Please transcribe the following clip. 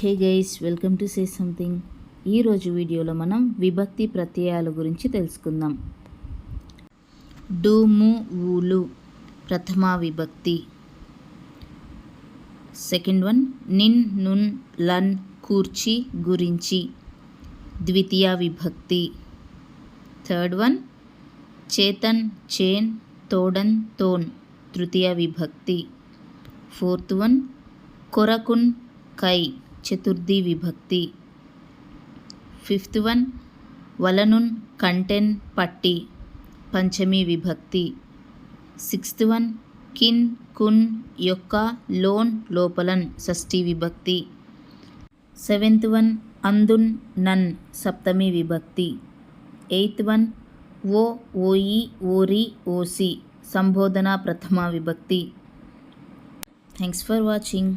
Hey guys, welcome to say something. ఈరోజు వీడియోలో మనం విభక్తి ప్రత్యయాల గురించి తెలుసుకుందాం. డు, ము, ఊలు ప్రథమా విభక్తి. సెకండ్ వన్ నిన్, నున్, లన్, కూర్చి, గురించి ద్వితీయ విభక్తి. థర్డ్ వన్ చేతన్, చేన్, తోడన్, తోన్ తృతీయ విభక్తి. ఫోర్త్ వన్ కొరకున్, కై చతుర్థి విభక్తి. ఫిఫ్త్ వన్ వలనున్, కంటెన్, పట్టి పంచమి విభక్తి. సిక్స్త్ వన్ కిన్, కున్, యొక్క, లోన్, లోపలన్ షష్ఠి విభక్తి. సెవెంత్ వన్ అందున్, నన్ సప్తమి విభక్తి. ఎయిత్ వన్ ఓ, ఓయి, ఓరి, ఓసి సంబోధన ప్రథమా విభక్తి. Thanks for watching.